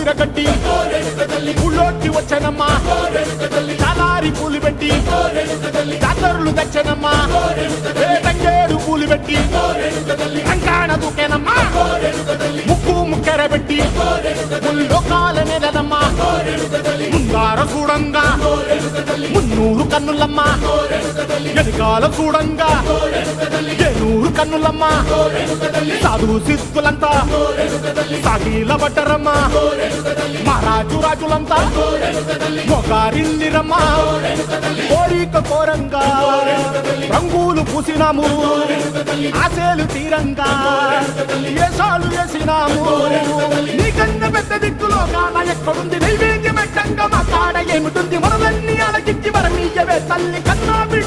చీరగట్టి ఊళ్ళోకి వచ్చనమ్మా చాలారి పూలు పెట్టి జాతరులు తెచ్చనమ్మా తంగేడు పూలు పెట్టి కంకాణ దూకేనమ్మా ముక్కు ముక్కెర పెట్టి ముల్లోకాల నెలనమ్మా ముందార చూడంగా మున్నూరు కన్నులమ్మా ఎనకాల చూడంగా ఏనూరు కన్నులమ్మా సాధు సిద్ధులంతా సాగిల పడ్డరమ్మా మహారాజు రాజులంతా మొగారిల్లిరమ్మా కోరిక కోరంగా రంగులు పూసినాము ఆశలు తీరంగా ఏసాలు వేసినాము నీకన్నా పెద్ద దిక్కులో కాన ఎక్కడుంది నైవేద్యం ఎట్టంగా మా కాడ ఏమిటుంది మనలన్నీ అలకించి మరమీయవే తల్లి కన్నా బిడ్డ